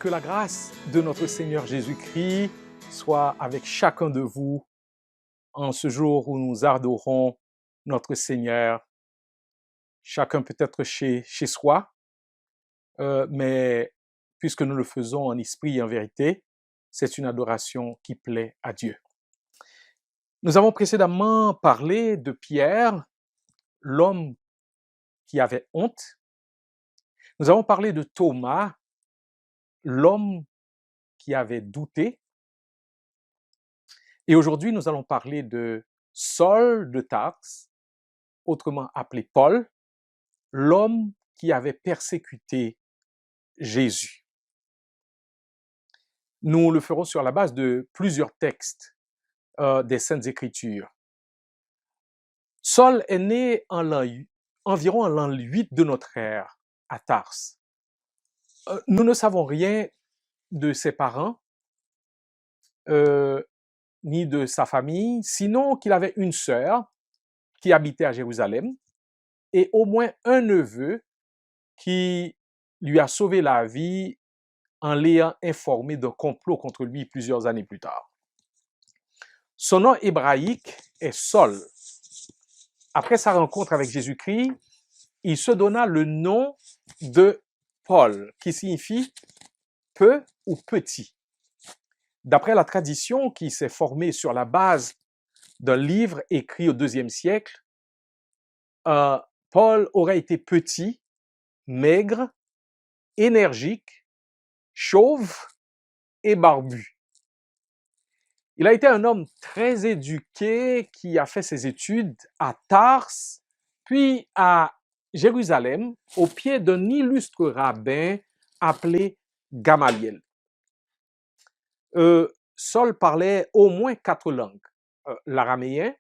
Que la grâce de notre Seigneur Jésus-Christ soit avec chacun de vous en ce jour où nous adorons notre Seigneur. Chacun peut-être chez soi, mais puisque nous le faisons en esprit et en vérité, c'est une adoration qui plaît à Dieu. Nous avons précédemment parlé de Pierre, l'homme qui avait honte. Nous avons parlé de Thomas, l'homme qui avait douté. Et aujourd'hui, nous allons parler de Saul de Tarse, autrement appelé Paul, l'homme qui avait persécuté Jésus. Nous le ferons sur la base de plusieurs textes des Saintes Écritures. Saul est né environ en l'an 8 de notre ère, à Tarse. Nous ne savons rien de ses parents, ni de sa famille, sinon qu'il avait une sœur qui habitait à Jérusalem et au moins un neveu qui lui a sauvé la vie en l'ayant informé d'un complot contre lui plusieurs années plus tard. Son nom hébraïque est Saul. Après sa rencontre avec Jésus-Christ, il se donna le nom de Paul, qui signifie peu ou petit. D'après la tradition qui s'est formée sur la base d'un livre écrit au IIe siècle, Paul aurait été petit, maigre, énergique, chauve et barbu. Il a été un homme très éduqué qui a fait ses études à Tarse, puis à Jérusalem, au pied d'un illustre rabbin appelé Gamaliel. Saul parlait au moins 4 langues, l'araméen,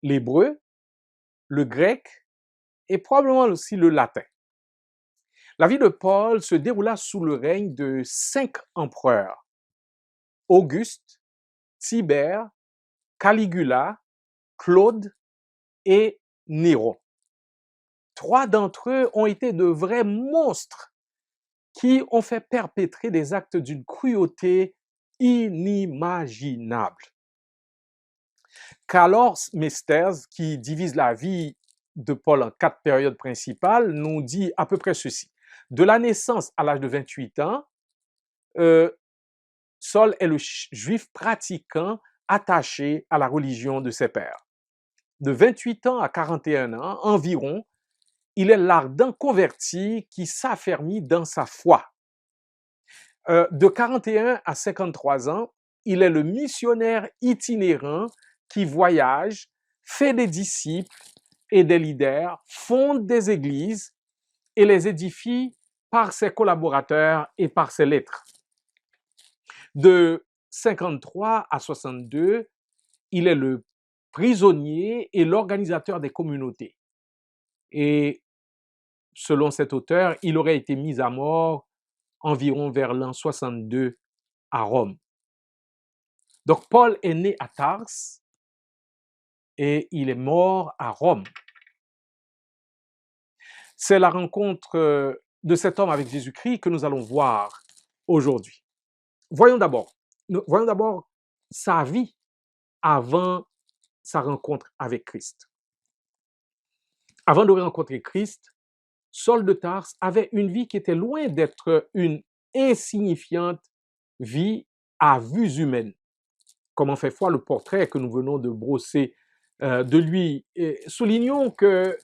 l'hébreu, le grec et probablement aussi le latin. La vie de Paul se déroula sous le règne de 5 empereurs: Auguste, Tibère, Caligula, Claude et Néron. 3 d'entre eux ont été de vrais monstres qui ont fait perpétrer des actes d'une cruauté inimaginable. Carlos Meesters, qui divise la vie de Paul en 4 périodes principales, nous dit à peu près ceci. De la naissance à l'âge de 28 ans, Saul est le juif pratiquant attaché à la religion de ses pères. De 28 ans à 41 ans environ, il est l'ardent converti qui s'affermit dans sa foi. De 41 à 53 ans, il est le missionnaire itinérant qui voyage, fait des disciples et des leaders, fonde des églises et les édifie par ses collaborateurs et par ses lettres. De 53 à 62, il est le prisonnier et l'organisateur des communautés. Et selon cet auteur, il aurait été mis à mort environ vers l'an 62 à Rome. Donc Paul est né à Tarse et il est mort à Rome. C'est la rencontre de cet homme avec Jésus-Christ que nous allons voir aujourd'hui. Voyons d'abord sa vie avant sa rencontre avec Christ. Avant de rencontrer Christ, Saul de Tarse avait une vie qui était loin d'être une insignifiante vie à vues humaines, comme en fait foi le portrait que nous venons de brosser de lui. Et soulignons que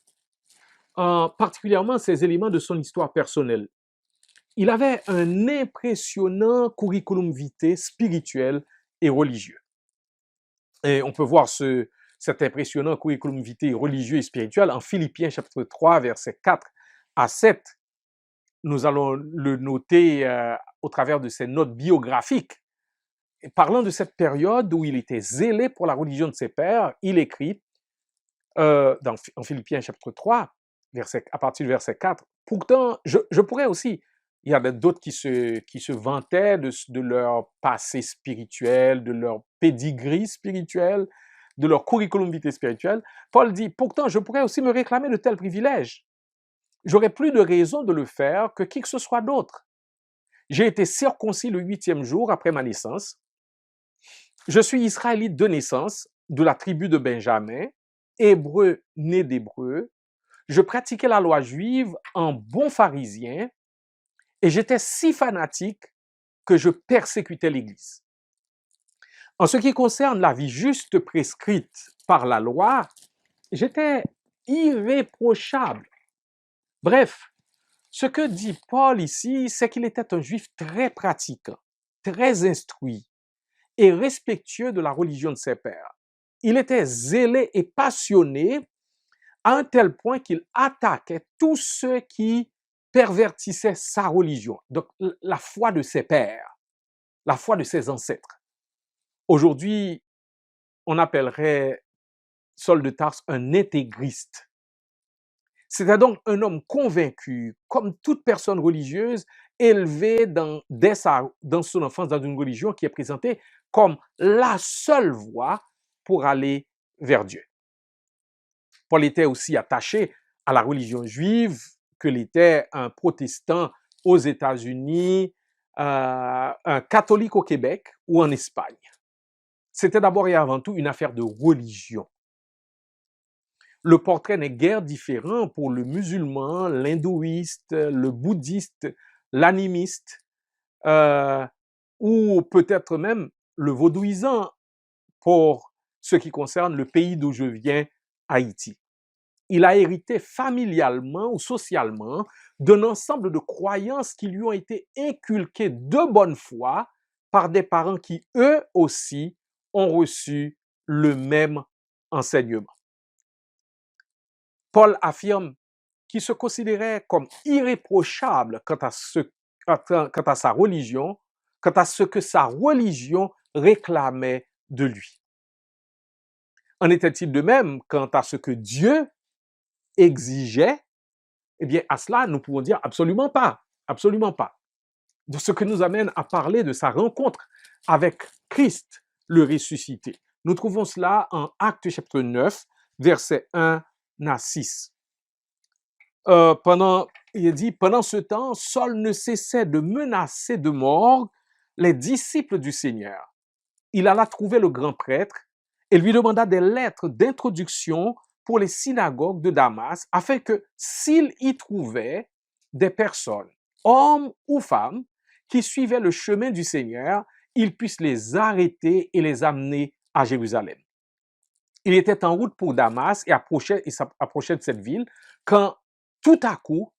particulièrement ces éléments de son histoire personnelle. Il avait un impressionnant curriculum vitae spirituel et religieux. Et on peut voir cet impressionnant curriculum vitae religieux et spirituel en Philippiens chapitre 3, versets 4 à 7. Nous allons le noter au travers de ses notes biographiques. Et parlant de cette période où il était zélé pour la religion de ses pères, il écrit en Philippiens chapitre 3, à partir du verset 4, pourtant, je pourrais aussi, il y a d'autres qui se vantaient de leur passé spirituel, de leur pedigree spirituel, de leur curriculum vitae spirituel. Paul dit, pourtant, je pourrais aussi me réclamer de tels privilèges. J'aurais plus de raison de le faire que qui que ce soit d'autre. J'ai été circoncis le 8e jour après ma naissance. Je suis israélite de naissance, de la tribu de Benjamin, hébreu né d'hébreu. Je pratiquais la loi juive en bon pharisien et j'étais si fanatique que je persécutais l'Église. En ce qui concerne la vie juste prescrite par la loi, j'étais irréprochable. Bref, ce que dit Paul ici, c'est qu'il était un juif très pratiquant, très instruit et respectueux de la religion de ses pairs. Il était zélé et passionné à un tel point qu'il attaquait tous ceux qui pervertissaient sa religion, donc la foi de ses pères, la foi de ses ancêtres. Aujourd'hui, on appellerait Saul de Tarse un intégriste. C'était donc un homme convaincu, comme toute personne religieuse, élevé dans son enfance dans une religion qui est présentée comme la seule voie pour aller vers Dieu. Paul était aussi attaché à la religion juive que l'était un protestant aux États-Unis, un catholique au Québec ou en Espagne. C'était d'abord et avant tout une affaire de religion. Le portrait n'est guère différent pour le musulman, l'hindouiste, le bouddhiste, l'animiste, ou peut-être même le vaudouisant pour ce qui concerne le pays d'où je viens, Haïti. Il a hérité familialement ou socialement d'un ensemble de croyances qui lui ont été inculquées de bonne foi par des parents qui, eux aussi, ont reçu le même enseignement. Paul affirme qu'il se considérait comme irréprochable quant à sa religion, quant à ce que sa religion réclamait de lui. En était-il de même quant à ce que Dieu exigeait? Eh bien, à cela, nous pouvons dire absolument pas, absolument pas. De ce que nous amène à parler de sa rencontre avec Christ, le ressuscité. Nous trouvons cela en Actes chapitre 9, versets 1 à 6. Il dit, pendant ce temps, Saul ne cessait de menacer de mort les disciples du Seigneur. Il alla trouver le grand prêtre et lui demanda des lettres d'introduction pour les synagogues de Damas, afin que s'il y trouvait des personnes, hommes ou femmes, qui suivaient le chemin du Seigneur, il puisse les arrêter et les amener à Jérusalem. Il était en route pour Damas et s'approchait de cette ville quand tout à coup,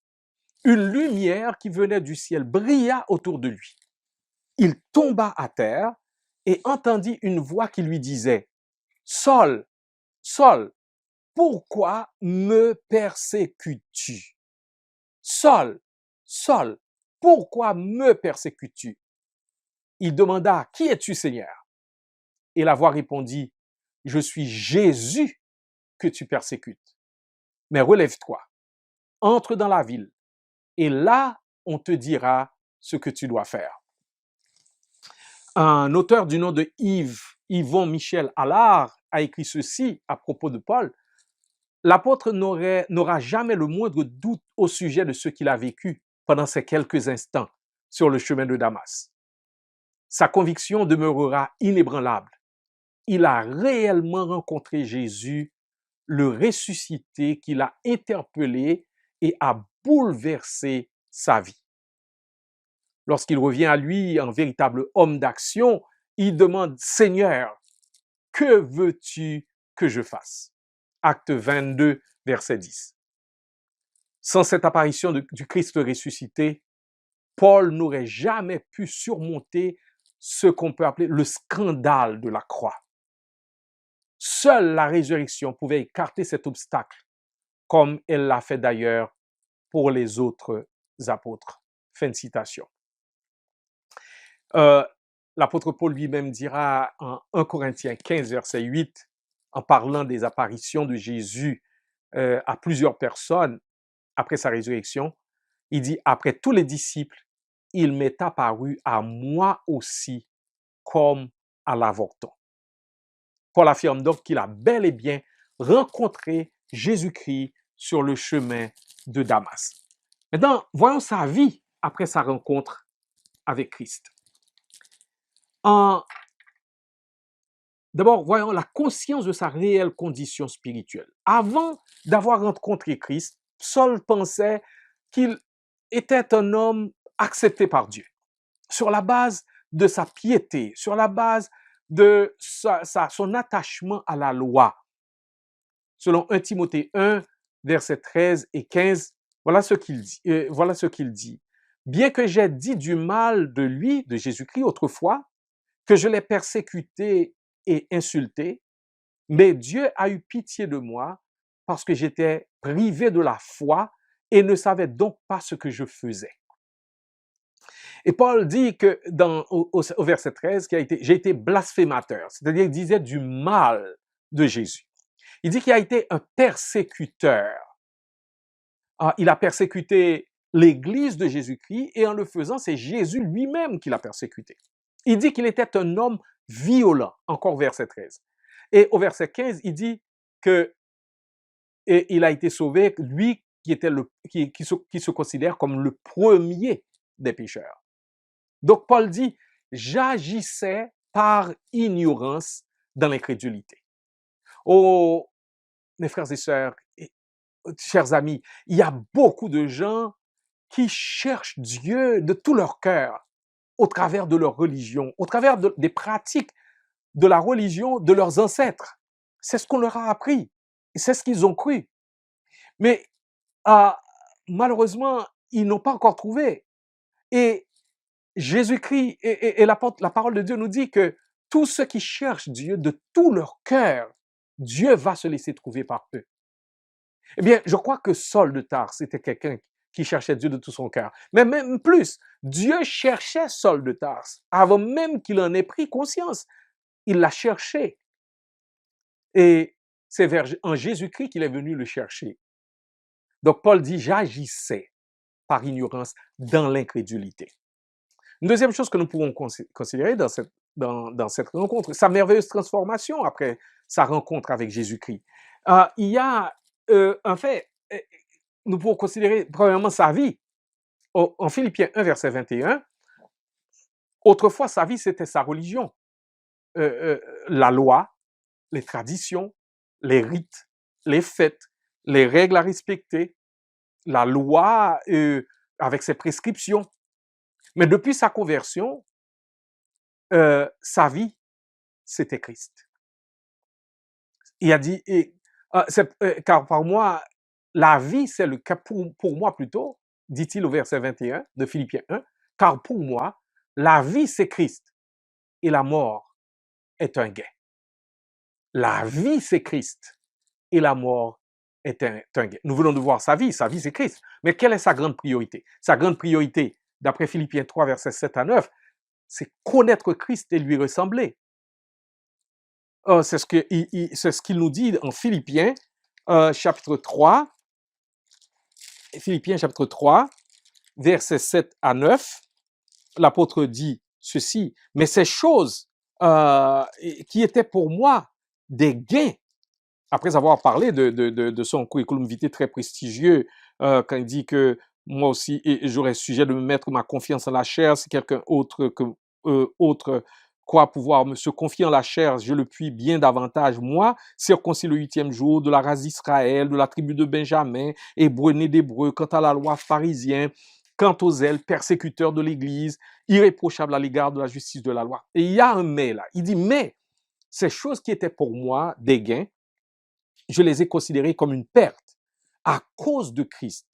une lumière qui venait du ciel brilla autour de lui. Il tomba à terre et entendit une voix qui lui disait, « Saul, Saul, pourquoi me persécutes-tu? Saul, Saul, pourquoi me persécutes-tu? » Il demanda, « Qui es-tu, Seigneur? » Et la voix répondit, « Je suis Jésus que tu persécutes. Mais relève-toi, entre dans la ville, et là, on te dira ce que tu dois faire. » Un auteur du nom de Yvon Michel Allard a écrit ceci à propos de Paul. L'apôtre n'aura jamais le moindre doute au sujet de ce qu'il a vécu pendant ces quelques instants sur le chemin de Damas. Sa conviction demeurera inébranlable. Il a réellement rencontré Jésus, le ressuscité qui l'a interpellé et a bouleversé sa vie. Lorsqu'il revient à lui en véritable homme d'action, il demande, « Seigneur, que veux-tu que je fasse? » Acte 22, verset 10. Sans cette apparition du Christ ressuscité, Paul n'aurait jamais pu surmonter ce qu'on peut appeler le scandale de la croix. Seule la résurrection pouvait écarter cet obstacle, comme elle l'a fait d'ailleurs pour les autres apôtres. Fin de citation. L'apôtre Paul lui-même dira en 1 Corinthiens 15, verset 8, en parlant des apparitions de Jésus à plusieurs personnes après sa résurrection, il dit, « Après tous les disciples, il m'est apparu à moi aussi comme à l'avorton. » Paul affirme donc qu'il a bel et bien rencontré Jésus-Christ sur le chemin de Damas. Maintenant, voyons sa vie après sa rencontre avec Christ. En D'abord, voyons la conscience de sa réelle condition spirituelle. Avant d'avoir rencontré Christ, Saul pensait qu'il était un homme accepté par Dieu, sur la base de sa piété, sur la base de son attachement à la loi. Selon 1 Timothée 1, versets 13 et 15, voilà ce qu'il dit. Bien que j'ai dit du mal de lui, de Jésus-Christ autrefois, que je l'ai persécuté et insulté, mais Dieu a eu pitié de moi parce que j'étais privé de la foi et ne savais donc pas ce que je faisais. Et Paul dit que au verset 13, j'ai été blasphémateur, c'est-à-dire il disait du mal de Jésus. Il dit qu'il a été un persécuteur. Il a persécuté l'Église de Jésus-Christ et en le faisant, c'est Jésus lui-même qui l'a persécuté. Il dit qu'il était un homme violent, encore verset 13. Et au verset 15, il dit que il a été sauvé, lui qui se considère comme le premier des pécheurs. Donc Paul dit, j'agissais par ignorance dans l'incrédulité. Oh, mes frères et sœurs, chers amis, il y a beaucoup de gens qui cherchent Dieu de tout leur cœur au travers de leur religion, au travers des pratiques de la religion de leurs ancêtres. C'est ce qu'on leur a appris. C'est ce qu'ils ont cru. Mais malheureusement, ils n'ont pas encore trouvé. Et Jésus-Christ et la parole de Dieu nous dit que tous ceux qui cherchent Dieu de tout leur cœur, Dieu va se laisser trouver par eux. Eh bien, je crois que Saul de Tarse était quelqu'un qui cherchait Dieu de tout son cœur. Mais même plus, Dieu cherchait Saul de Tarse avant même qu'il en ait pris conscience. Il l'a cherché. Et c'est en Jésus-Christ qu'il est venu le chercher. Donc Paul dit, j'agissais par ignorance dans l'incrédulité. Une deuxième chose que nous pouvons considérer dans cette rencontre, sa merveilleuse transformation après sa rencontre avec Jésus-Christ. Il y a en fait, nous pouvons considérer premièrement sa vie. En Philippiens 1, verset 21, autrefois sa vie c'était sa religion. La loi, les traditions, les rites, les fêtes, les règles à respecter, la loi avec ses prescriptions. Mais depuis sa conversion, sa vie, c'était Christ. Il a dit, car par moi, la vie, c'est le cas pour moi plutôt, dit-il au verset 21 de Philippiens 1, car pour moi, la vie, c'est Christ et la mort est un gain. La vie, c'est Christ et la mort est un gain. Nous venons de voir sa vie c'est Christ. Mais quelle est sa grande priorité? Sa grande priorité, d'après Philippiens 3, versets 7 à 9, c'est connaître Christ et lui ressembler. C'est ce qu'il nous dit en Philippiens, chapitre 3, versets 7 à 9. L'apôtre dit ceci, mais ces choses qui étaient pour moi des gains, après avoir parlé de son curriculum vitae très prestigieux, quand il dit que moi aussi, j'aurais sujet de me mettre ma confiance en la chair, si quelqu'un autre croit pouvoir se confier en la chair, je le puis bien davantage. Moi, circoncis le 8e jour, de la race d'Israël, de la tribu de Benjamin, hébreu né d'hébreu, quant à la loi pharisien, quant aux zèles, persécuteurs de l'Église, irréprochable à l'égard de la justice de la loi. Et il y a un mais là. Il dit, mais ces choses qui étaient pour moi des gains, je les ai considérées comme une perte à cause de Christ.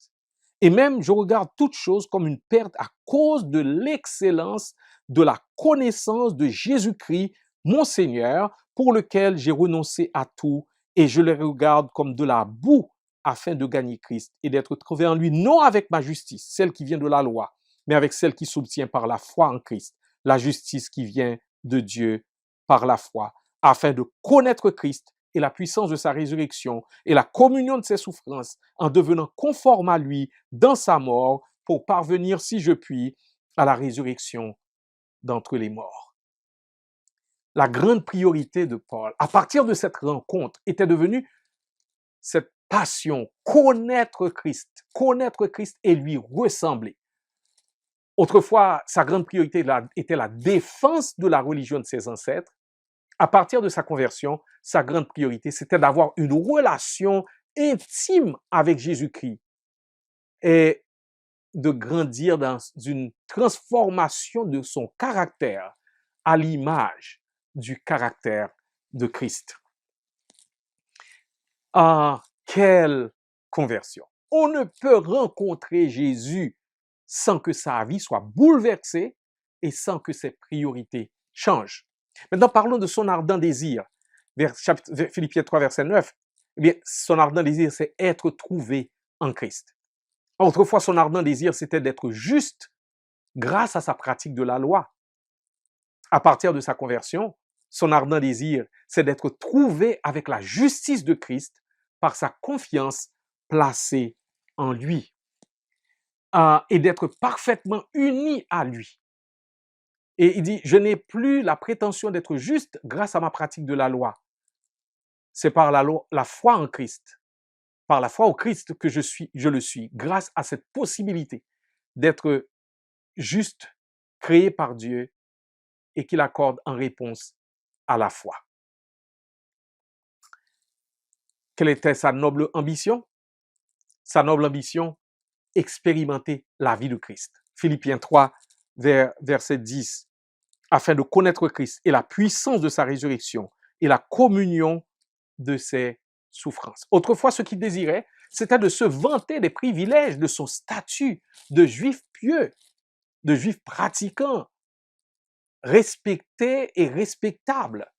Et même, je regarde toutes choses comme une perte à cause de l'excellence de la connaissance de Jésus-Christ, mon Seigneur, pour lequel j'ai renoncé à tout et je les regarde comme de la boue afin de gagner Christ et d'être trouvé en lui, non avec ma justice, celle qui vient de la loi, mais avec celle qui s'obtient par la foi en Christ, la justice qui vient de Dieu par la foi, afin de connaître Christ et la puissance de sa résurrection et la communion de ses souffrances en devenant conforme à lui dans sa mort pour parvenir, si je puis, à la résurrection d'entre les morts. La grande priorité de Paul, à partir de cette rencontre, était devenue cette passion, connaître Christ et lui ressembler. Autrefois, sa grande priorité était la défense de la religion de ses ancêtres. À partir de sa conversion, sa grande priorité, c'était d'avoir une relation intime avec Jésus-Christ et de grandir dans une transformation de son caractère à l'image du caractère de Christ. Ah, quelle conversion! On ne peut rencontrer Jésus sans que sa vie soit bouleversée et sans que ses priorités changent. Maintenant, parlons de son ardent désir. Philippiens 3, verset 9. Eh bien, son ardent désir, c'est être trouvé en Christ. Autrefois, son ardent désir, c'était d'être juste grâce à sa pratique de la loi. À partir de sa conversion, son ardent désir, c'est d'être trouvé avec la justice de Christ par sa confiance placée en lui et d'être parfaitement uni à lui. Et il dit, je n'ai plus la prétention d'être juste grâce à ma pratique de la loi. C'est par la foi en Christ, par la foi au Christ que je le suis, grâce à cette possibilité d'être juste, créé par Dieu et qu'il accorde en réponse à la foi. Quelle était sa noble ambition? Sa noble ambition, expérimenter la vie de Christ. Philippiens 3, verset 10. Afin de connaître Christ et la puissance de sa résurrection et la communion de ses souffrances. Autrefois, ce qu'il désirait, c'était de se vanter des privilèges de son statut de juif pieux, de juif pratiquant, respecté et respectable.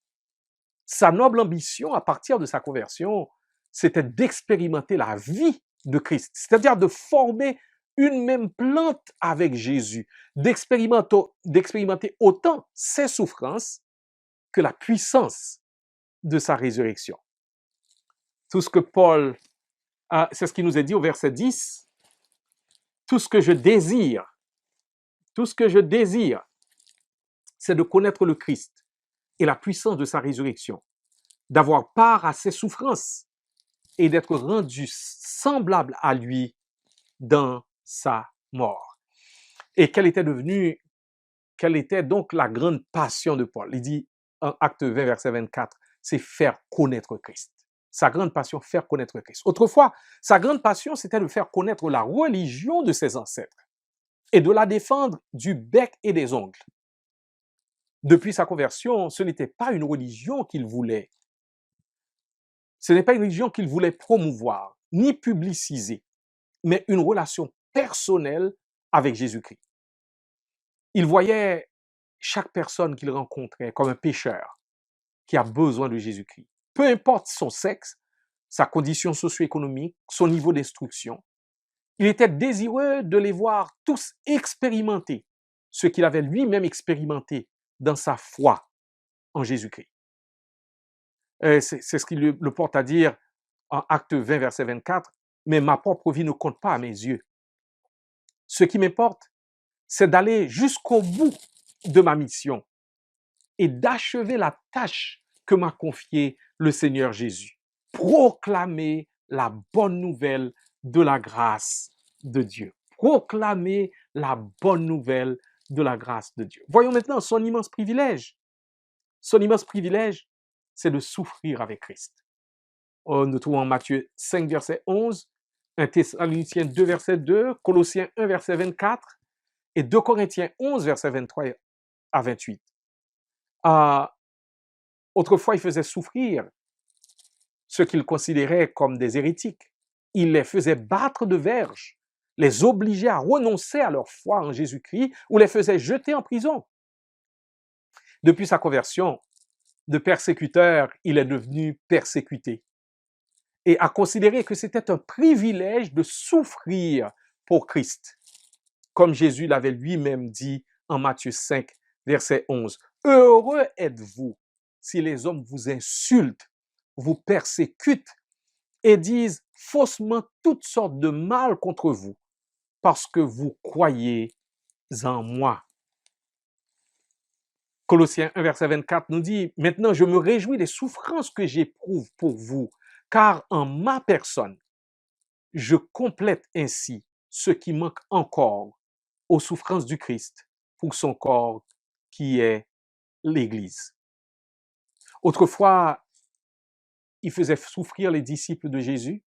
Sa noble ambition, à partir de sa conversion, c'était d'expérimenter la vie de Christ, c'est-à-dire de former une même plante avec Jésus, d'expérimenter autant ses souffrances que la puissance de sa résurrection. Tout ce que Paul, c'est ce qu'il nous a dit au verset 10, tout ce que je désire, c'est de connaître le Christ et la puissance de sa résurrection, d'avoir part à ses souffrances et d'être rendu semblable à lui dans sa mort. Et quelle était donc la grande passion de Paul? Il dit en Acte 20, verset 24, c'est faire connaître Christ. Sa grande passion, faire connaître Christ. Autrefois, sa grande passion, c'était de faire connaître la religion de ses ancêtres et de la défendre du bec et des ongles. Depuis sa conversion, ce n'était pas une religion qu'il voulait. Ce n'est pas une religion qu'il voulait promouvoir, ni publiciser, mais une relation personnelle avec Jésus-Christ. Il voyait chaque personne qu'il rencontrait comme un pécheur qui a besoin de Jésus-Christ. Peu importe son sexe, sa condition socio-économique, son niveau d'instruction, il était désireux de les voir tous expérimenter ce qu'il avait lui-même expérimenté dans sa foi en Jésus-Christ. C'est ce qui le porte à dire en Acte 20, verset 24, « Mais ma propre vie ne compte pas à mes yeux. Ce qui m'importe, c'est d'aller jusqu'au bout de ma mission et d'achever la tâche que m'a confiée le Seigneur Jésus. Proclamer la bonne nouvelle de la grâce de Dieu. » Proclamer la bonne nouvelle de la grâce de Dieu. Voyons maintenant son immense privilège. Son immense privilège, c'est de souffrir avec Christ. Nous trouvons Matthieu 5, verset 11, 1 Thessaloniciens 2, verset 2, Colossiens 1, verset 24 et 2 Corinthiens 11, verset 23 à 28. Autrefois, il faisait souffrir ceux qu'il considérait comme des hérétiques. Il les faisait battre de verges, les obligeait à renoncer à leur foi en Jésus-Christ ou les faisait jeter en prison. Depuis sa conversion, de persécuteur, il est devenu persécuté et a considéré que c'était un privilège de souffrir pour Christ, comme Jésus l'avait lui-même dit en Matthieu 5, verset 11. « Heureux êtes-vous si les hommes vous insultent, vous persécutent et disent faussement toutes sortes de mal contre vous, parce que vous croyez en moi. » Colossiens 1, verset 24 nous dit, « Maintenant, je me réjouis des souffrances que j'éprouve pour vous, car en ma personne, je complète ainsi ce qui manque encore aux souffrances du Christ pour son corps qui est l'Église. Autrefois, il faisait souffrir les disciples de Jésus.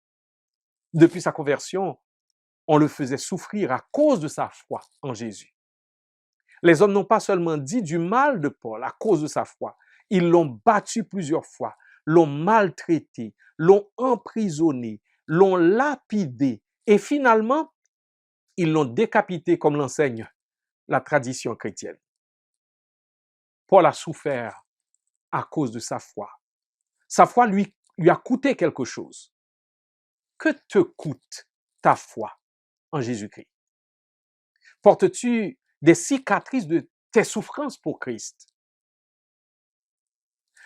Depuis sa conversion, on le faisait souffrir à cause de sa foi en Jésus. Les hommes n'ont pas seulement dit du mal de Paul à cause de sa foi, ils l'ont battu plusieurs fois, l'ont maltraité, l'ont emprisonné, l'ont lapidé et finalement, ils l'ont décapité comme l'enseigne la tradition chrétienne. Paul a souffert à cause de sa foi. Sa foi lui a coûté quelque chose. Que te coûte ta foi en Jésus-Christ? Portes-tu des cicatrices de tes souffrances pour Christ?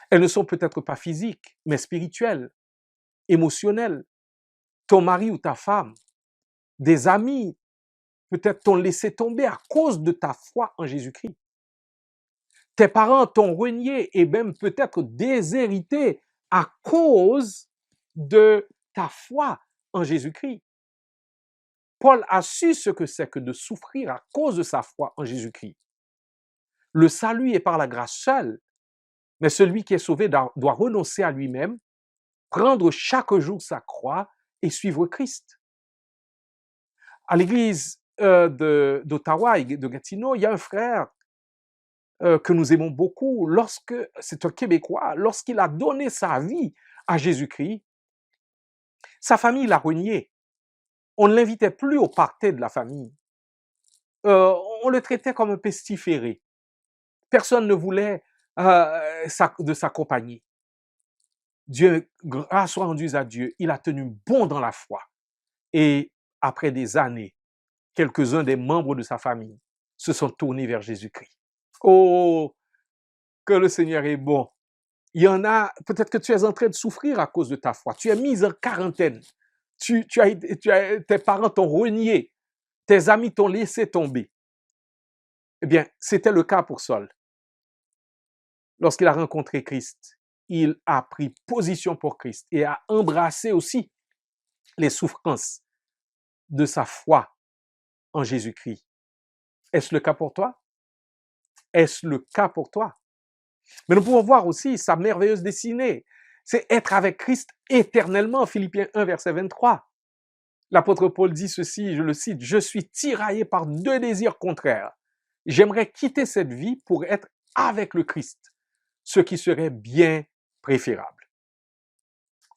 Elles ne sont peut-être pas physiques, mais spirituelles, émotionnelles. Ton mari ou ta femme, des amis, peut-être t'ont laissé tomber à cause de ta foi en Jésus-Christ. Tes parents t'ont renié et même peut-être déshérité à cause de ta foi en Jésus-Christ. Paul a su ce que c'est que de souffrir à cause de sa foi en Jésus-Christ. Le salut est par la grâce seule, mais celui qui est sauvé doit renoncer à lui-même, prendre chaque jour sa croix et suivre Christ. À l'église d'Ottawa et de Gatineau, il y a un frère que nous aimons beaucoup. C'est un Québécois, lorsqu'il a donné sa vie à Jésus-Christ, sa famille l'a renié. On ne l'invitait plus au party de la famille. On le traitait comme un pestiféré. Personne ne voulait de s'accompagner. Dieu, grâce soit rendue à Dieu, il a tenu bon dans la foi. Et après des années, quelques-uns des membres de sa famille se sont tournés vers Jésus-Christ. Oh, que le Seigneur est bon. Il y en a, peut-être que tu es en train de souffrir à cause de ta foi. Tu es mis en quarantaine. Tes parents t'ont renié. Tes amis t'ont laissé tomber. Eh bien, c'était le cas pour Saul. Lorsqu'il a rencontré Christ, il a pris position pour Christ et a embrassé aussi les souffrances de sa foi en Jésus-Christ. Est-ce le cas pour toi? Est-ce le cas pour toi? Mais nous pouvons voir aussi sa merveilleuse destinée. C'est être avec Christ éternellement, Philippiens 1, verset 23. L'apôtre Paul dit ceci, je le cite, « Je suis tiraillé par deux désirs contraires. J'aimerais quitter cette vie pour être avec le Christ, ce qui serait bien préférable. »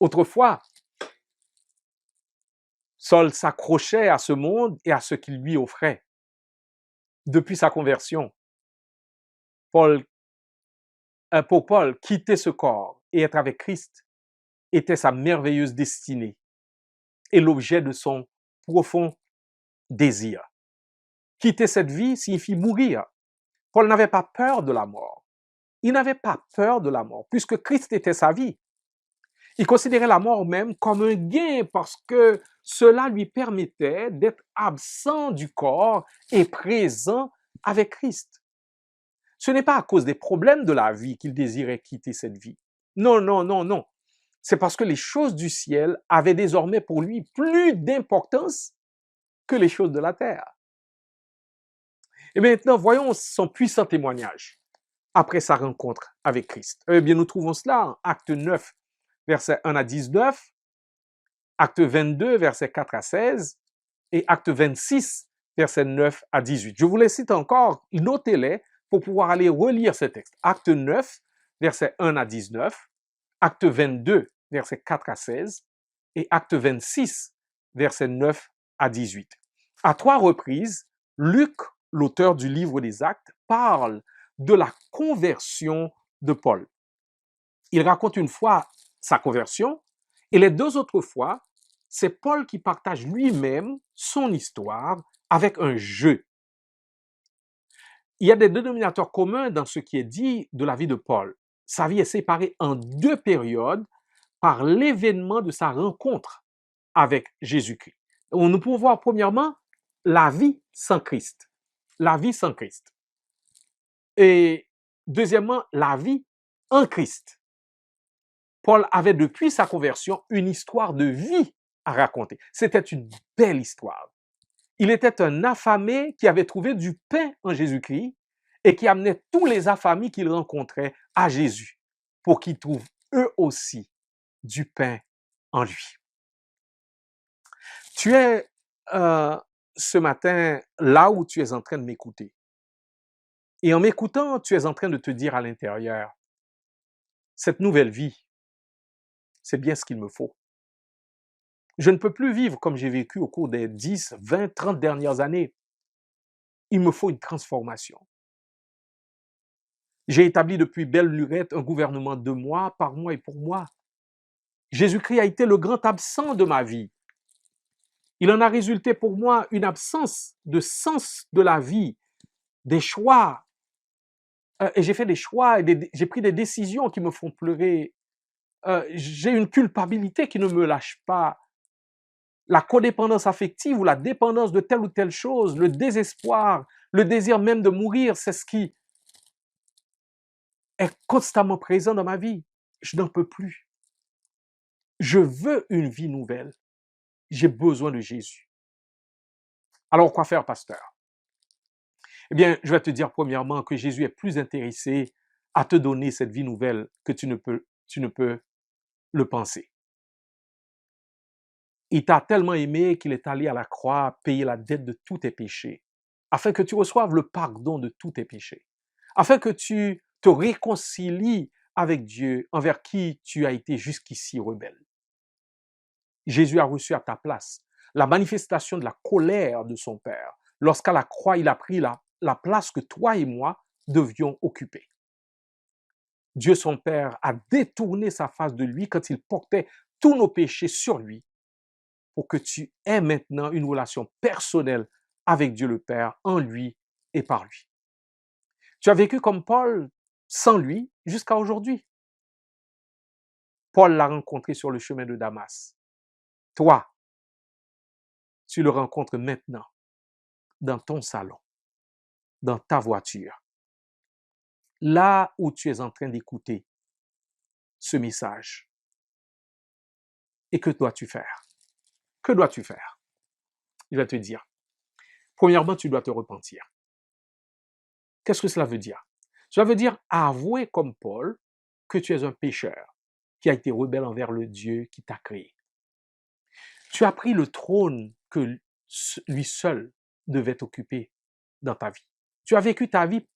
Autrefois, Saul s'accrochait à ce monde et à ce qu'il lui offrait. Depuis sa conversion, pour Paul, quitter ce corps et être avec Christ était sa merveilleuse destinée et l'objet de son profond désir. Quitter cette vie signifie mourir. Paul n'avait pas peur de la mort. Il n'avait pas peur de la mort, puisque Christ était sa vie. Il considérait la mort même comme un gain parce que cela lui permettait d'être absent du corps et présent avec Christ. Ce n'est pas à cause des problèmes de la vie qu'il désirait quitter cette vie. Non, non, non, non. C'est parce que les choses du ciel avaient désormais pour lui plus d'importance que les choses de la terre. Et maintenant, voyons son puissant témoignage après sa rencontre avec Christ. Eh bien, nous trouvons cela en Acte 9, versets 1 à 19, Acte 22, versets 4 à 16 et Acte 26, versets 9 à 18. Je vous les cite encore, notez-les pour pouvoir aller relire ce texte. Acte 9, versets 1 à 19, Acte 22, versets 4 à 16 et Acte 26, versets 9 à 18. À trois reprises, Luc, l'auteur du livre des Actes, parle de la conversion de Paul. Il raconte une fois sa conversion et les deux autres fois, c'est Paul qui partage lui-même son histoire avec un jeu. Il y a des dénominateurs communs dans ce qui est dit de la vie de Paul. Sa vie est séparée en deux périodes par l'événement de sa rencontre avec Jésus-Christ. Nous pouvons voir premièrement la vie sans Christ. La vie sans Christ. Et deuxièmement, la vie en Christ. Paul avait depuis sa conversion une histoire de vie à raconter. C'était une belle histoire. Il était un affamé qui avait trouvé du pain en Jésus-Christ et qui amenait tous les affamés qu'il rencontrait à Jésus pour qu'ils trouvent eux aussi du pain en lui. Tu es ce matin là où tu es en train de m'écouter. Et en m'écoutant, tu es en train de te dire à l'intérieur, cette nouvelle vie, c'est bien ce qu'il me faut. Je ne peux plus vivre comme j'ai vécu au cours des 10, 20, 30 dernières années. Il me faut une transformation. J'ai établi depuis belle lurette un gouvernement de moi, par moi et pour moi. Jésus-Christ a été le grand absent de ma vie. Il en a résulté pour moi une absence de sens de la vie, des choix. Et j'ai fait des choix et j'ai pris des décisions qui me font pleurer. J'ai une culpabilité qui ne me lâche pas. La codépendance affective ou la dépendance de telle ou telle chose, le désespoir, le désir même de mourir, c'est ce qui est constamment présent dans ma vie. Je n'en peux plus. Je veux une vie nouvelle. J'ai besoin de Jésus. Alors, quoi faire, pasteur? Eh bien, je vais te dire premièrement que Jésus est plus intéressé à te donner cette vie nouvelle que tu ne peux le penser. Il t'a tellement aimé qu'il est allé à la croix payer la dette de tous tes péchés, afin que tu reçoives le pardon de tous tes péchés, afin que tu te réconcilies avec Dieu envers qui tu as été jusqu'ici rebelle. Jésus a reçu à ta place la manifestation de la colère de son Père, lorsqu'à la croix, il a pris la place que toi et moi devions occuper. Dieu son Père a détourné sa face de lui quand il portait tous nos péchés sur lui pour que tu aies maintenant une relation personnelle avec Dieu le Père, en lui et par lui. Tu as vécu comme Paul sans lui jusqu'à aujourd'hui. Paul l'a rencontré sur le chemin de Damas. Toi, tu le rencontres maintenant dans ton salon, dans ta voiture, là où tu es en train d'écouter ce message. Et que dois-tu faire? Que dois-tu faire? Je vais te dire. Premièrement, tu dois te repentir. Qu'est-ce que cela veut dire? Cela veut dire avouer comme Paul que tu es un pécheur qui a été rebelle envers le Dieu qui t'a créé. Tu as pris le trône que lui seul devait occuper dans ta vie. Tu as vécu ta vie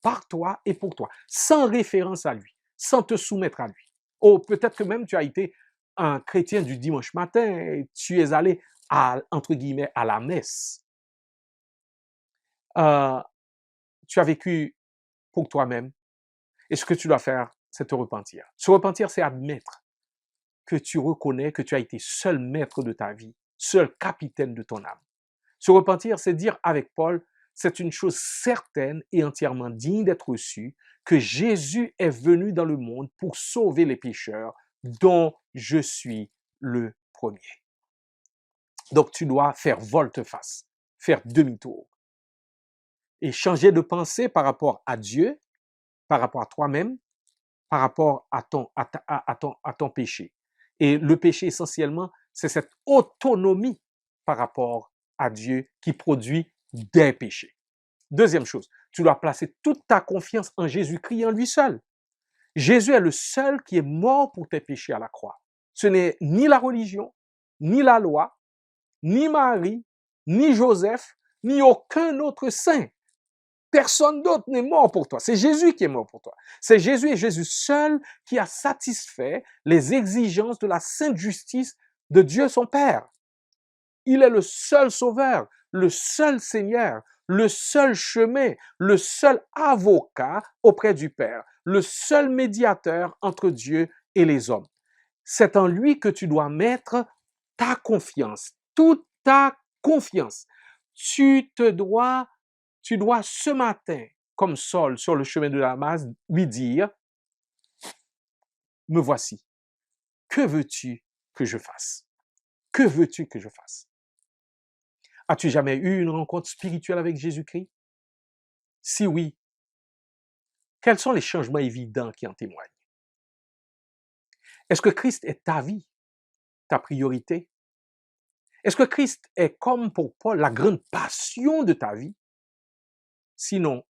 par toi et pour toi, sans référence à lui, sans te soumettre à lui. Oh, peut-être que même tu as été un chrétien du dimanche matin et tu es allé entre guillemets, à la messe. Tu as vécu pour toi-même. Et ce que tu dois faire, c'est te repentir. Se repentir, c'est admettre que tu reconnais que tu as été seul maître de ta vie, seul capitaine de ton âme. Se repentir, c'est dire avec Paul, c'est une chose certaine et entièrement digne d'être reçue, que Jésus est venu dans le monde pour sauver les pécheurs, dont je suis le premier. Donc tu dois faire volte-face, faire demi-tour et changer de pensée par rapport à Dieu, par rapport à toi-même, par rapport à ton péché. Et le péché, essentiellement, c'est cette autonomie par rapport à Dieu qui produit des péchés. Deuxième chose, tu dois placer toute ta confiance en Jésus-Christ, en lui seul. Jésus est le seul qui est mort pour tes péchés à la croix. Ce n'est ni la religion, ni la loi, ni Marie, ni Joseph, ni aucun autre saint. Personne d'autre n'est mort pour toi. C'est Jésus qui est mort pour toi. C'est Jésus et Jésus seul qui a satisfait les exigences de la sainte justice de Dieu son Père. Il est le seul sauveur, le seul Seigneur, le seul chemin, le seul avocat auprès du Père, le seul médiateur entre Dieu et les hommes. C'est en lui que tu dois mettre ta confiance, toute ta confiance. Tu dois ce matin, comme Saul sur le chemin de Damas, lui dire, me voici. Que veux-tu que je fasse? Que veux-tu que je fasse? As-tu jamais eu une rencontre spirituelle avec Jésus-Christ? Si oui, quels sont les changements évidents qui en témoignent? Est-ce que Christ est ta vie, ta priorité? Est-ce que Christ est, comme pour Paul, la grande passion de ta vie? Sinon,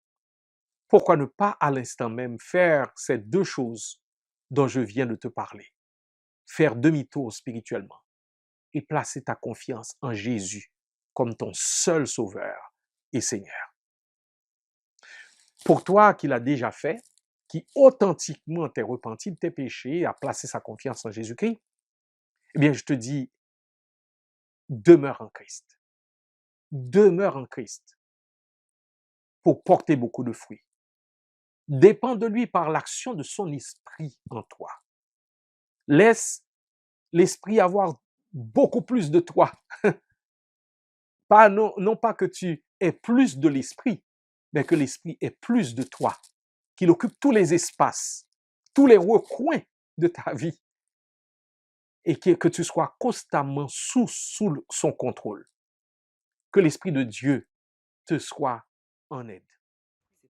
pourquoi ne pas à l'instant même faire ces deux choses dont je viens de te parler? Faire demi-tour spirituellement et placer ta confiance en Jésus comme ton seul sauveur et Seigneur. Pour toi qui l'as déjà fait, qui authentiquement t'est repenti de tes péchés et a placé sa confiance en Jésus-Christ, eh bien, je te dis, demeure en Christ. Demeure en Christ pour porter beaucoup de fruits. Dépends de lui par l'action de son esprit en toi. Laisse l'esprit avoir beaucoup plus de toi. Non pas que tu aies plus de l'esprit, mais que l'esprit ait plus de toi, qu'il occupe tous les espaces, tous les recoins de ta vie et que tu sois constamment sous son contrôle. Que l'Esprit de Dieu te soit en aide.